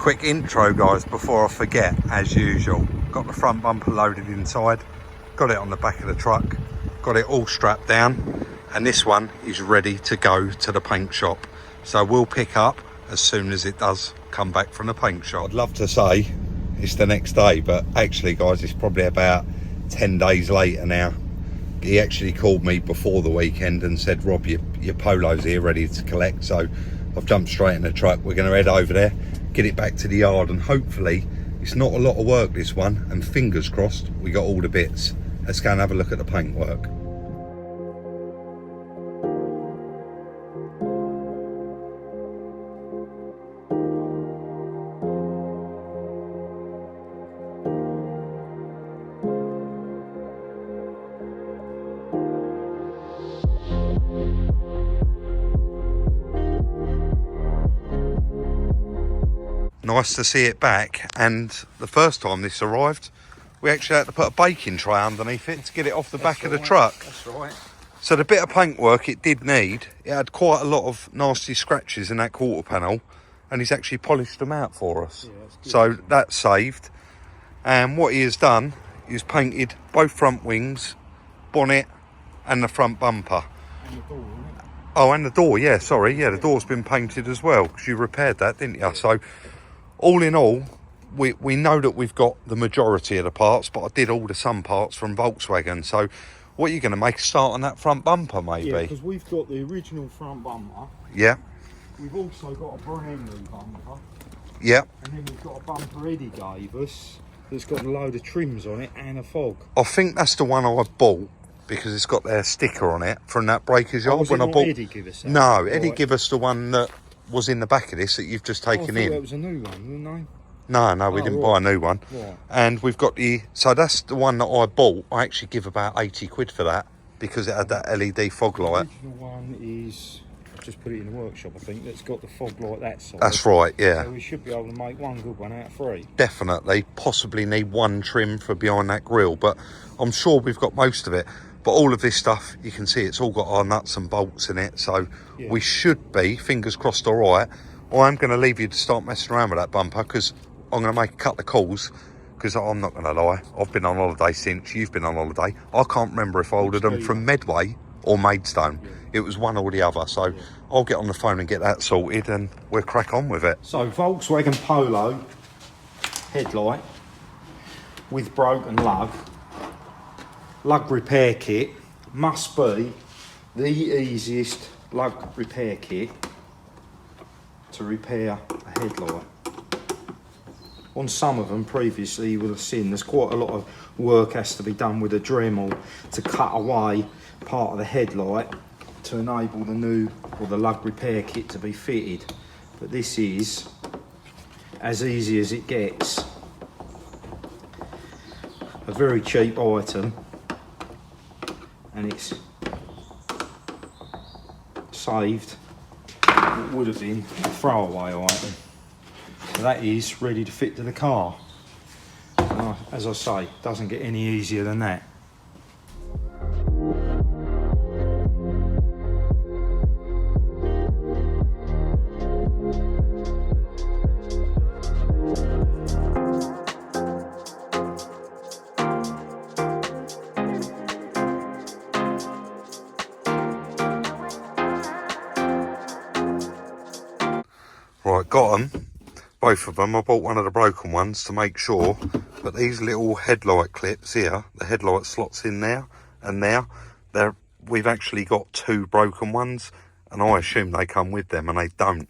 Quick intro guys before I forget, as usual. Got the front bumper loaded inside, got it on the back of the truck, got it all strapped down, and this one is ready to go to the paint shop. So we'll pick up as soon as it does come back from the paint shop. I'd love to say it's the next day, but actually guys, it's probably about 10 days later now. He actually called me before the weekend and said, Rob, your Polo's here ready to collect. So I've jumped straight in the truck. We're going to head over there, get it back to the yard, and hopefully it's not a lot of work, this one, and fingers crossed we got all the bits. Let's go and have a look at the paint work. Nice to see it back, and the first time this arrived we actually had to put a baking tray underneath it to get it off the back of the truck. That's right. So the bit of paint work it did need, it had quite a lot of nasty scratches in that quarter panel, and he's actually polished them out for us. Yeah, so that's saved. And what he has done is painted both front wings, bonnet and the front bumper. And the door, isn't it? Oh, and the door, yeah, sorry, yeah, the door's been painted as well, because you repaired that, didn't you? So all in all, we know that we've got the majority of the parts, but I did order some parts from Volkswagen. So what are you going to make a start on that front bumper, maybe? Yeah, because we've got the original front bumper. Yeah. We've also got a brand new bumper. Yeah. And then we've got a bumper Eddie gave us that's got a load of trims on it and a fog. I think that's the one I bought, because it's got their sticker on it from that breaker's yard. When I bought Eddie give us that? No, Eddie give us the one that was in the back of this that you've just taken in. That was a new one, didn't they? No, we didn't buy a new one. Right. And we've got so that's the one that I bought. I actually give about 80 quid for that, because it had that LED fog light. The original one is, I've just put it in the workshop, I think, that's got the fog light that side. That's right, yeah. So we should be able to make one good one out of three. Definitely, possibly need one trim for behind that grille, but I'm sure we've got most of it. But all of this stuff, you can see it's all got our nuts and bolts in it, so yeah, we should be, fingers crossed, all right. I'm going to leave you to start messing around with that bumper, because I'm going to make a couple of calls, because I'm not going to lie, I've been on holiday since you've been on holiday. I can't remember if I ordered them from Medway or Maidstone. Yeah. It was one or the other, so yeah, I'll get on the phone and get that sorted, and we'll crack on with it. So Volkswagen Polo headlight with broken lug repair kit, must be the easiest lug repair kit to repair a headlight. On some of them previously you would have seen there's quite a lot of work has to be done with a Dremel to cut away part of the headlight to enable the new or the lug repair kit to be fitted. But this is as easy as it gets. A very cheap item, and it's saved what would have been a throwaway item. So that is ready to fit to the car. As I say, doesn't get any easier than that. Right, got them, both of them. I bought one of the broken ones to make sure, but these little headlight clips here, the headlight slots in there and there, we've actually got two broken ones, and I assume they come with them, and they don't.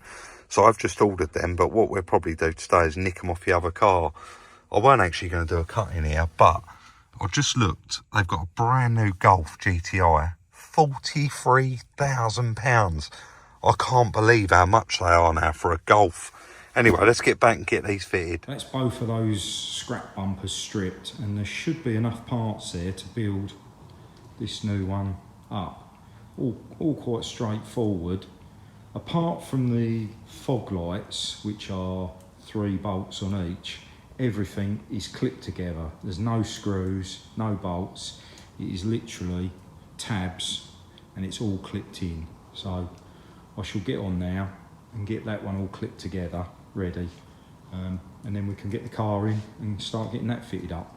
So I've just ordered them, but what we'll probably do today is nick them off the other car. I weren't actually going to do a cut in here, but I just looked. They've got a brand new Golf GTI, £43,000. I can't believe how much they are now for a Golf. Anyway, let's get back and get these fitted. That's both of those scrap bumpers stripped, and there should be enough parts there to build this new one up. All quite straightforward. Apart from the fog lights, which are 3 bolts on each, everything is clipped together. There's no screws, no bolts. It is literally tabs, and it's all clipped in. So I shall get on now and get that one all clipped together, ready, and then we can get the car in and start getting that fitted up.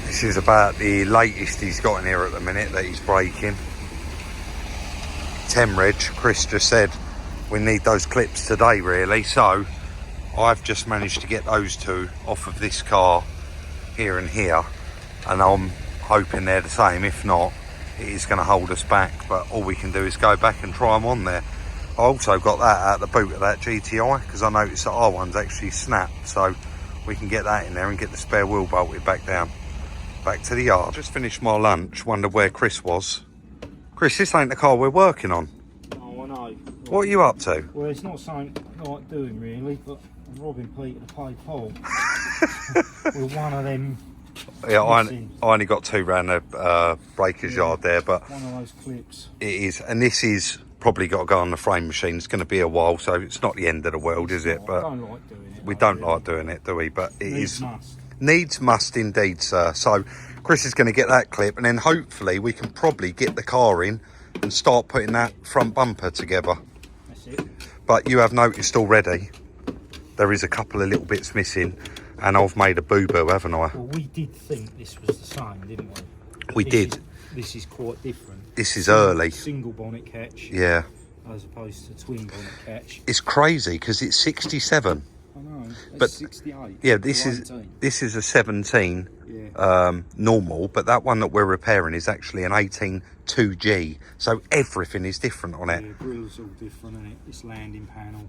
This is about the latest he's got in here at the minute that he's breaking. 10 reg. Chris just said we need those clips today really, so I've just managed to get those two off of this car here and here, and I'm hoping they're the same. If not, it is going to hold us back, but all we can do is go back and try them on there. I also got that out the boot of that GTI because I noticed that our one's actually snapped, so we can get that in there and get the spare wheel bolted back down. Back to the yard. Just finished my lunch, wondered where Chris was. Chris, this ain't the car we're working on. Oh, I know. What are you up to? Well, it's not something I like doing really, but I'm robbing Peter to pay Paul. With one of them. Yeah, I only got 2 round the breaker's yard there, but one of those clips. it is, and this is probably got to go on the frame machine. It's going to be a while, so it's not the end of the world, is it? But I don't like doing it. we don't like doing it, do we? But it is. Must. Needs must indeed, sir. So Chris is going to get that clip, and then hopefully we can probably get the car in and start putting that front bumper together. That's it. But you have noticed already there is a couple of little bits missing, and I've made a boo-boo, haven't I? Well, we did think this was the same, didn't we? We did. This is quite different. This is early. Single bonnet catch. Yeah. As opposed to twin bonnet catch. It's crazy because it's 67. I know. But 68. yeah, this is a 17 normal, but that one that we're repairing is actually an 18 2G. So everything is different on it. Yeah, grill's all different, isn't it? This landing panel.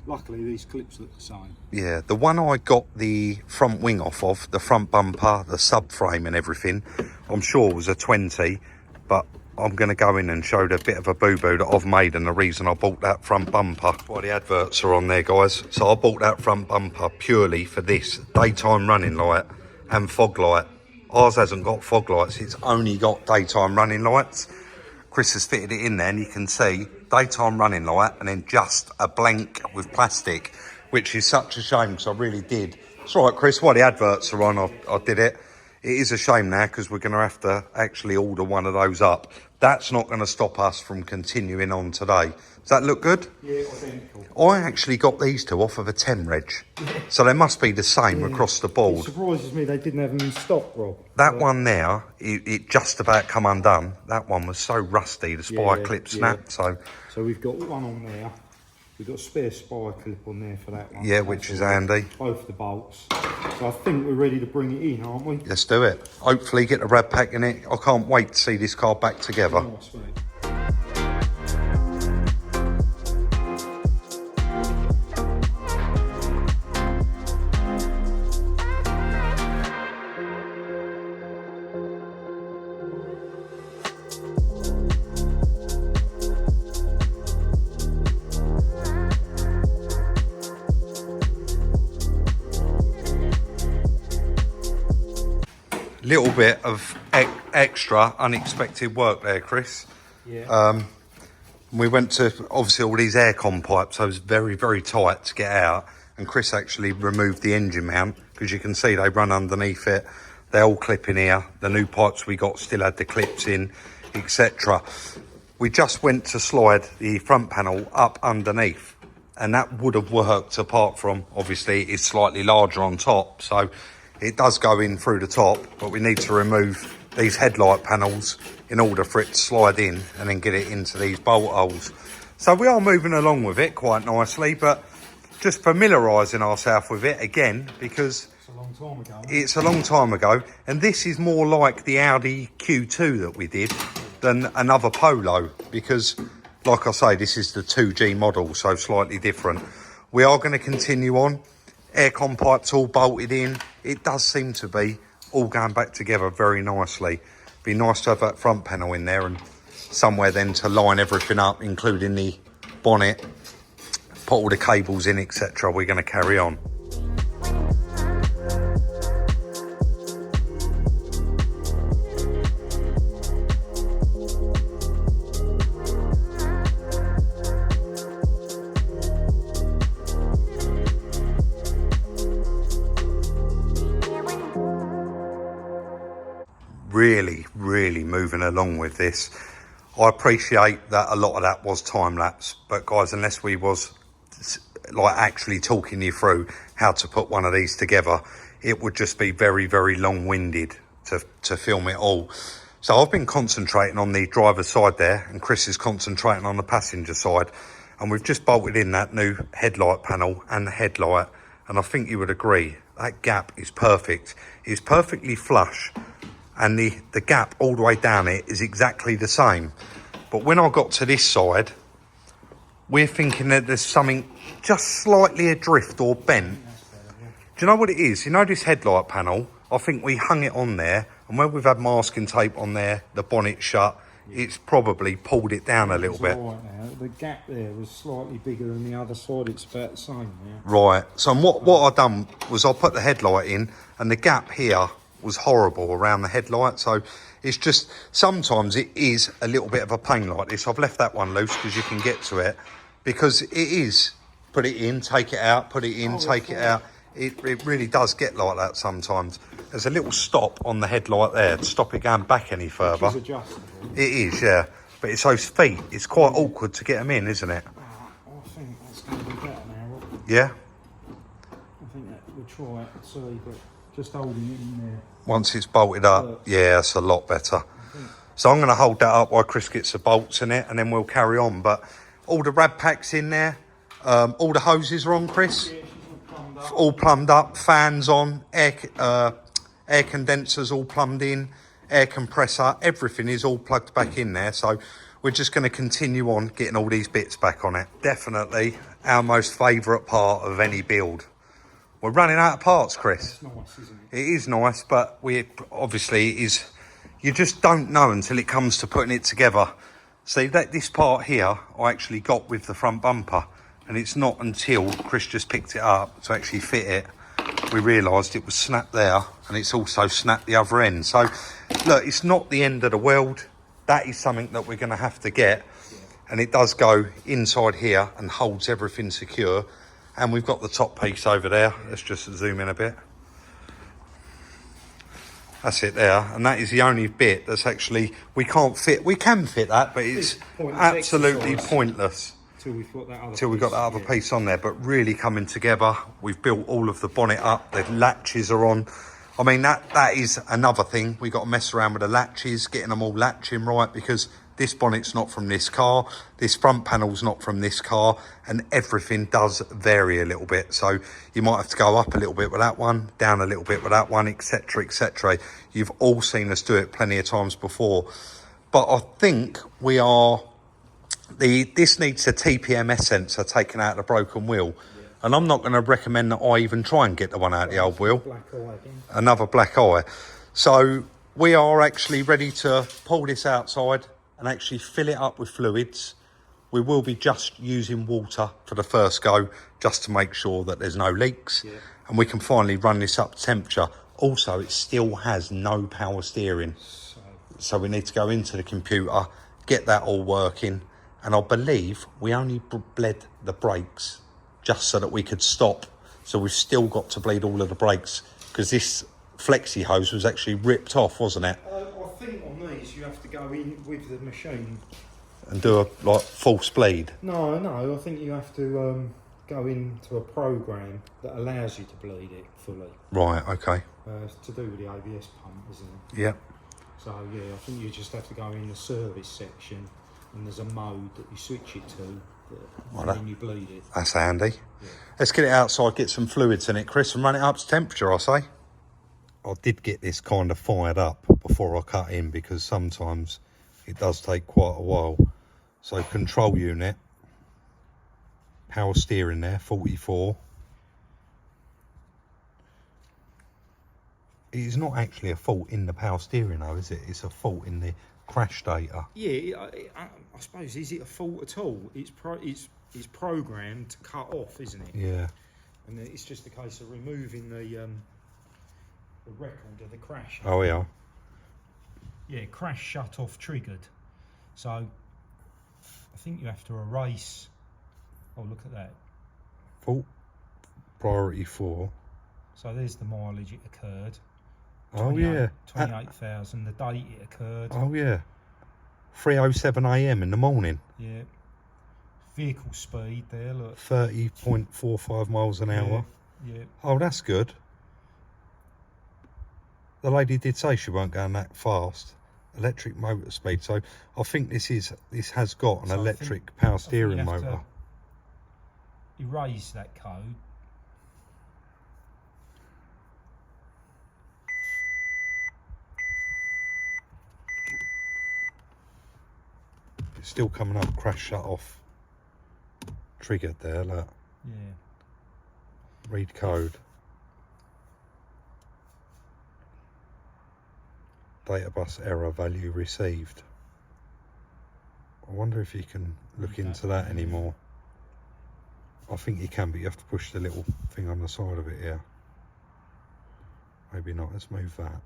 Luckily, these clips look the same. Yeah, the one I got the front wing off of, the front bumper, the subframe and everything, I'm sure was a 20, but I'm going to go in and show the bit of a boo-boo that I've made and the reason I bought that front bumper. Why the adverts are on there, guys. So I bought that front bumper purely for this daytime running light and fog light. Ours hasn't got fog lights, it's only got daytime running lights. Chris has fitted it in there and you can see daytime running light and then just a blank with plastic, which is such a shame because I really did. It's all right, Chris, while the adverts are on, I did it. It is a shame now because we're going to have to actually order one of those up. That's not going to stop us from continuing on today. Does that look good? Yeah, identical. I actually got these two off of a 10 reg. Yeah. So they must be the same across the board. It surprises me they didn't have them in stock, Rob. That one there, it just about come undone. That one was so rusty, the spire clip snapped. So we've got one on there. We've got a spare spire clip on there for that one. Yeah, which is handy. Both the bolts. So I think we're ready to bring it in, aren't we? Let's do it. Hopefully get the rad pack in it. I can't wait to see this car back together. Oh, sweet. Little bit of extra unexpected work there, Chris. Yeah. We went to obviously all these aircon pipes, so it was very, very tight to get out. And Chris actually removed the engine mount because you can see they run underneath it. They all clip in here. The new pipes we got still had the clips in, etc. We just went to slide the front panel up underneath, and that would have worked apart from obviously it's slightly larger on top, so it does go in through the top, but we need to remove these headlight panels in order for it to slide in and then get it into these bolt holes. So we are moving along with it quite nicely, but just familiarising ourselves with it again because it's a long time ago. It's a long time ago, and this is more like the Audi Q2 that we did than another Polo because, like I say, this is the 2G model, so slightly different. We are going to continue on. Aircon pipes all bolted in. It does seem to be all going back together very nicely. Be nice to have that front panel in there and somewhere then to line everything up, including the bonnet, put all the cables in, etc. We're going to carry on. really moving along with this. I appreciate that a lot of that was time lapse, but guys, unless we was like actually talking you through how to put one of these together, it would just be very long-winded to film it all. So I've been concentrating on the driver's side there, and Chris is concentrating on the passenger side, and we've just bolted in that new headlight panel and the headlight, and I think you would agree that gap is perfect. It's perfectly flush, and the gap all the way down it is exactly the same. But when I got to this side, we're thinking that there's something just slightly adrift or bent. Do you know what it is? You know this headlight panel? I think we hung it on there, and when we've had masking tape on there, the bonnet shut, it's probably pulled it down a little bit. Right now. The gap there was slightly bigger than the other side. It's about the same now. Right. So what I done was I put the headlight in, and the gap here was horrible around the headlight. So it's just, sometimes it is a little bit of a pain like this. I've left that one loose because you can get to it, because it is, put it in, take it out, put it in, take it out. It really does get like that sometimes. There's a little stop on the headlight there to stop it going back any further. It's adjustable. It is, yeah. But it's those feet. It's quite awkward to get them in, isn't it? I think that's going to be better now. Yeah? I think that we'll try it and see, but just holding it in there. Once it's bolted up, yeah, it's a lot better. So I'm going to hold that up while Chris gets the bolts in it, and then we'll carry on. But all the rad packs in there, all the hoses are on, Chris? Yeah, she's all plumbed up. All plumbed up, fans on, air condensers all plumbed in, air compressor, everything is all plugged back in there. So we're just going to continue on getting all these bits back on it. Definitely our most favourite part of any build. We're running out of parts, Chris. It's nice, isn't it? It is nice, but we obviously is, you just don't know until it comes to putting it together. See, that this part here I actually got with the front bumper, and it's not until Chris just picked it up to actually fit it, we realised it was snapped there, and it's also snapped the other end. So look, it's not the end of the world. That is something that we're going to have to get, and it does go inside here and holds everything secure. And we've got the top piece over there. Let's just zoom in a bit. That's it there, and that is the only bit that's actually, we can't fit. We can fit that, but it's absolutely pointless Till we've got that other till we got that other piece on there. But really coming together, we've built all of the bonnet up, the latches are on. I mean, that is another thing. We got to mess around with the latches, getting them all latching right, because this bonnet's not from this car, this front panel's not from this car, and everything does vary a little bit. So you might have to go up a little bit with that one, down a little bit with that one, etc, etc. You've all seen us do it plenty of times before. But I think we are, this needs a TPMS sensor taken out of the broken wheel. And I'm not going to recommend that I even try and get the one out of the old wheel. Another black eye. So we are actually ready to pull this outside and actually fill it up with fluids. We will be just using water for the first go, just to make sure that there's no leaks. And we can finally run this up to temperature. Also, it still has no power steering. So we need to go into the computer, get that all working. And I believe we only bled the brakes just so that we could stop. So we've still got to bleed all of the brakes, because this flexi hose was actually ripped off, wasn't it? I think on these you have to go in with the machine and do a like false bleed. No, I think you have to go into a program that allows you to bleed it fully. Right, okay. It's to do with the ABS pump, isn't it? Yep. So yeah, I think you just have to go in the service section, and there's a mode that you switch it to, and then you bleed it. That's handy. Yeah. Let's get it outside, get some fluids in it, Chris, and run it up to temperature, I say. I did get this kind of fired up before I cut in, because sometimes it does take quite a while. So control unit, power steering there, 44. It's not actually a fault in the power steering though, is it? It's a fault in the crash data. Yeah, I suppose, is it a fault at all? It's programmed to cut off, isn't it? Yeah. And it's just a case of removing the record of the crash. Oh yeah. Yeah, crash shut off triggered. So I think you have to erase. Oh, look at that. Fault priority 4. So there's the mileage it occurred. Oh yeah. 28,000, the date it occurred. Oh yeah. 3:07 a.m. in the morning. Yeah. Vehicle speed there, look. 30.45 miles an hour. Yeah. Oh, that's good. The lady did say she weren't going that fast. Electric motor speed. So I think this has got an electric power steering motor. Erase that code. It's still coming up. Crash shut off. Triggered there. Look. Yeah. Read code. Data bus error value received. I wonder if you can look into that anymore. I think you can, but you have to push the little thing on the side of it here. Maybe not. Let's move that.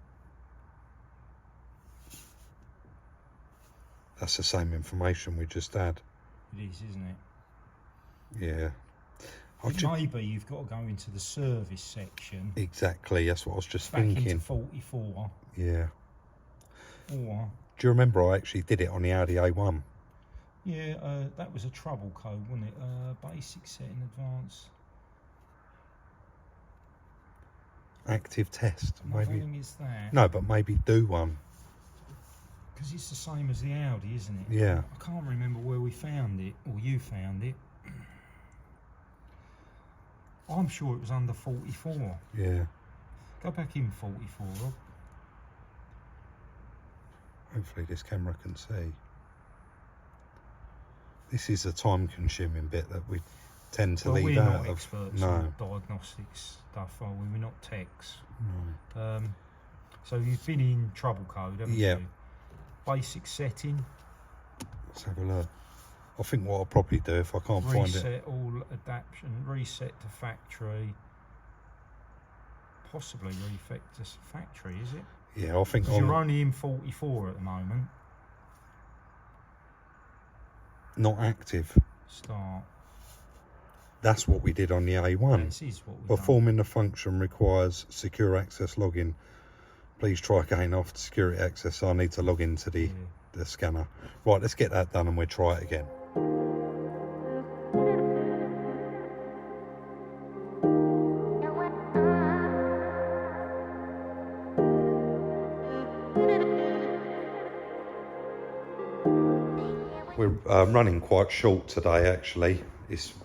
That's the same information we just had. It is, isn't it? Yeah. Maybe you've got to go into the service section. Exactly, that's what I was just back thinking. Into 44. Yeah. Or, do you remember I actually did it on the Audi A1? Yeah, that was a trouble code, wasn't it? Basic setting, advanced. Active test, maybe. Is that? No, but maybe do one. Because it's the same as the Audi, isn't it? Yeah. I can't remember where we found it, or you found it. I'm sure it was under 44. Yeah. Go back in 44, Rob. Hopefully this camera can see. This is a time-consuming bit that we tend to leave out of. We're not experts on diagnostics stuff, are we? We're not techs. No. So you've been in trouble code, haven't you? Basic setting. Let's have a look. I think what I'll probably do if I can't find it. Reset all adaptation, reset to factory. Possibly reset to factory, is it? Yeah, I think you're only in 44 at the moment. Not active. Start. That's what we did on the A1. This is what we've Performing the function requires secure access login. Please try again after security access. So I need to log into the scanner. Right, let's get that done and we'll try it again. We're running quite short today actually.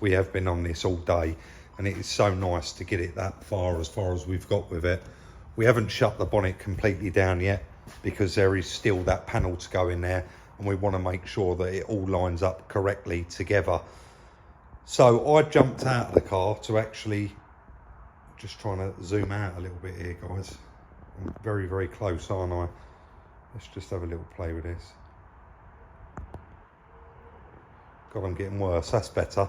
We have been on this all day and it is so nice to get it that far as we've got with it. We haven't shut the bonnet completely down yet because there is still that panel to go in there and we want to make sure that it all lines up correctly together. So I jumped out of the car to actually, just trying to zoom out a little bit here guys. I'm very, very close, aren't I? Let's just have a little play with this. God, I'm getting worse. That's better.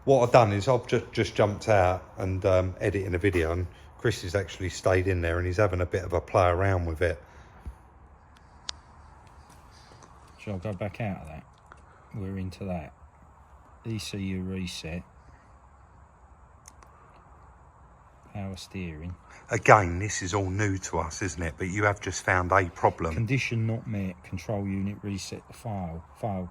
What I've done is I've just jumped out and editing a video, and Chris has actually stayed in there and he's having a bit of a play around with it. Shall I go back out of that? We're into that. ECU reset. Power steering. Again, this is all new to us, isn't it? But you have just found a problem. Condition not met. Control unit reset the file.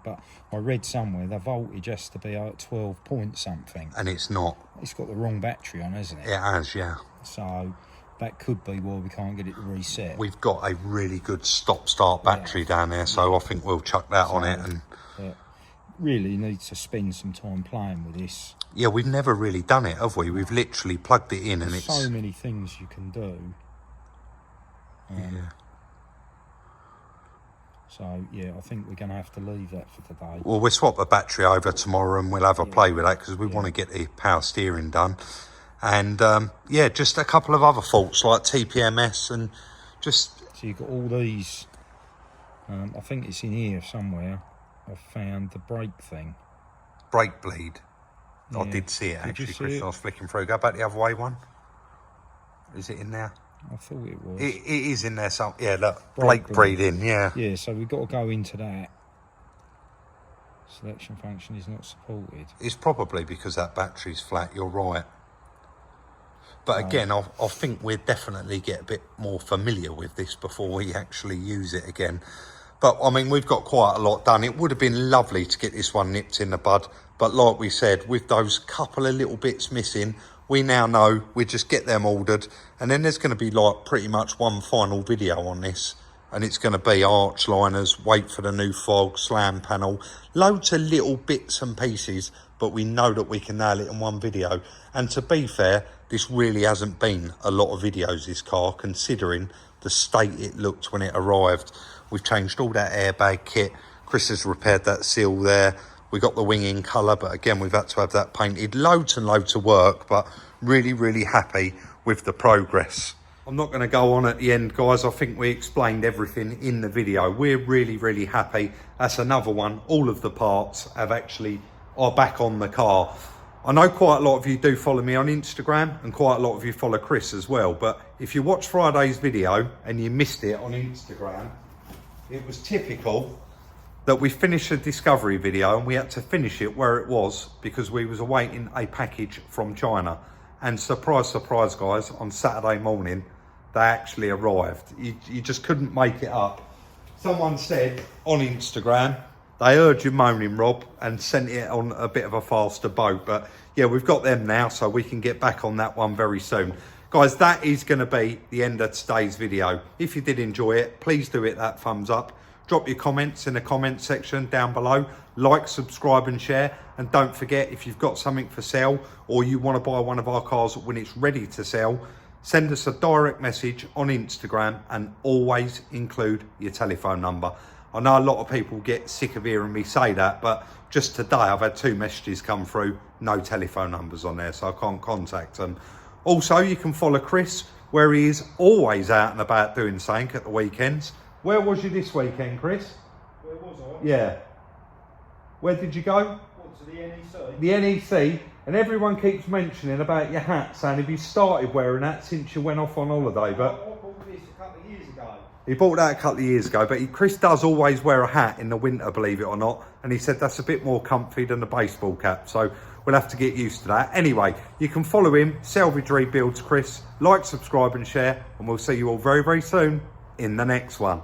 But I read somewhere the voltage has to be at 12 point something. And it's not. It's got the wrong battery on, hasn't it? It has, yeah. So that could be why we can't get it to reset. We've got a really good stop-start battery down there, so I think we'll chuck that on it. And really need to spend some time playing with this. Yeah, we've never really done it, have we? We've literally plugged it in and There's it's... so many things you can do. Yeah. So, yeah, I think we're going to have to leave that for today. Well, we'll swap the battery over tomorrow and we'll have a play with that because we want to get the power steering done. And, yeah, just a couple of other faults like TPMS and just... So you've got all these... I think it's in here somewhere. I found the brake thing. Brake bleed. Yeah. I did see it actually, Chris. I was flicking through. Go back the other way one. Is it in there? I thought it was. It is in there. So yeah, look, brake breathing. Yeah. Yeah. So we've got to go into that. Selection function is not supported. It's probably because that battery's flat. You're right. But again, I think we'll definitely get a bit more familiar with this before we actually use it again. But I mean, we've got quite a lot done. It would have been lovely to get this one nipped in the bud. But like we said, with those couple of little bits missing, we now know we just get them ordered. And then there's going to be like pretty much one final video on this. And it's going to be arch liners, wait for the new fog, slam panel, loads of little bits and pieces. But we know that we can nail it in one video. And to be fair, this really hasn't been a lot of videos, this car, considering the state it looked when it arrived. We've changed all that airbag kit. Chris has repaired that seal there. We got the wing in colour, but again, we've had to have that painted. Loads and loads of work, but really, really happy with the progress. I'm not going to go on at the end, guys. I think we explained everything in the video. We're really, really happy. That's another one. All of the parts are back on the car. I know quite a lot of you do follow me on Instagram, and quite a lot of you follow Chris as well. But if you watch Friday's video and you missed it on Instagram, it was typical that we finished a discovery video and we had to finish it where it was because we was awaiting a package from China. And surprise, surprise, guys, on Saturday morning, they actually arrived. You just couldn't make it up. Someone said on Instagram, they heard you moaning, Rob, and sent it on a bit of a faster boat. But yeah, we've got them now, so we can get back on that one very soon. Guys, that is going to be the end of today's video. If you did enjoy it, please do hit that thumbs up. Drop your comments in the comment section down below. Like, subscribe and share. And don't forget, if you've got something for sale or you want to buy one of our cars when it's ready to sell, send us a direct message on Instagram and always include your telephone number. I know a lot of people get sick of hearing me say that, but just today I've had 2 messages come through, no telephone numbers on there, so I can't contact them. Also, you can follow Chris, where he is always out and about doing something at the weekends. Where was you this weekend, Chris? Where was I? Yeah. Where did you go? What, to the NEC? The NEC, and everyone keeps mentioning about your hat, saying have you started wearing that since you went off on holiday, but... I bought this a couple of years ago. He bought that a couple of years ago, but Chris does always wear a hat in the winter, believe it or not, and he said that's a bit more comfy than the baseball cap, so we'll have to get used to that. Anyway, you can follow him, Salvage Rebuilds Chris, like, subscribe and share, and we'll see you all very, very soon in the next one.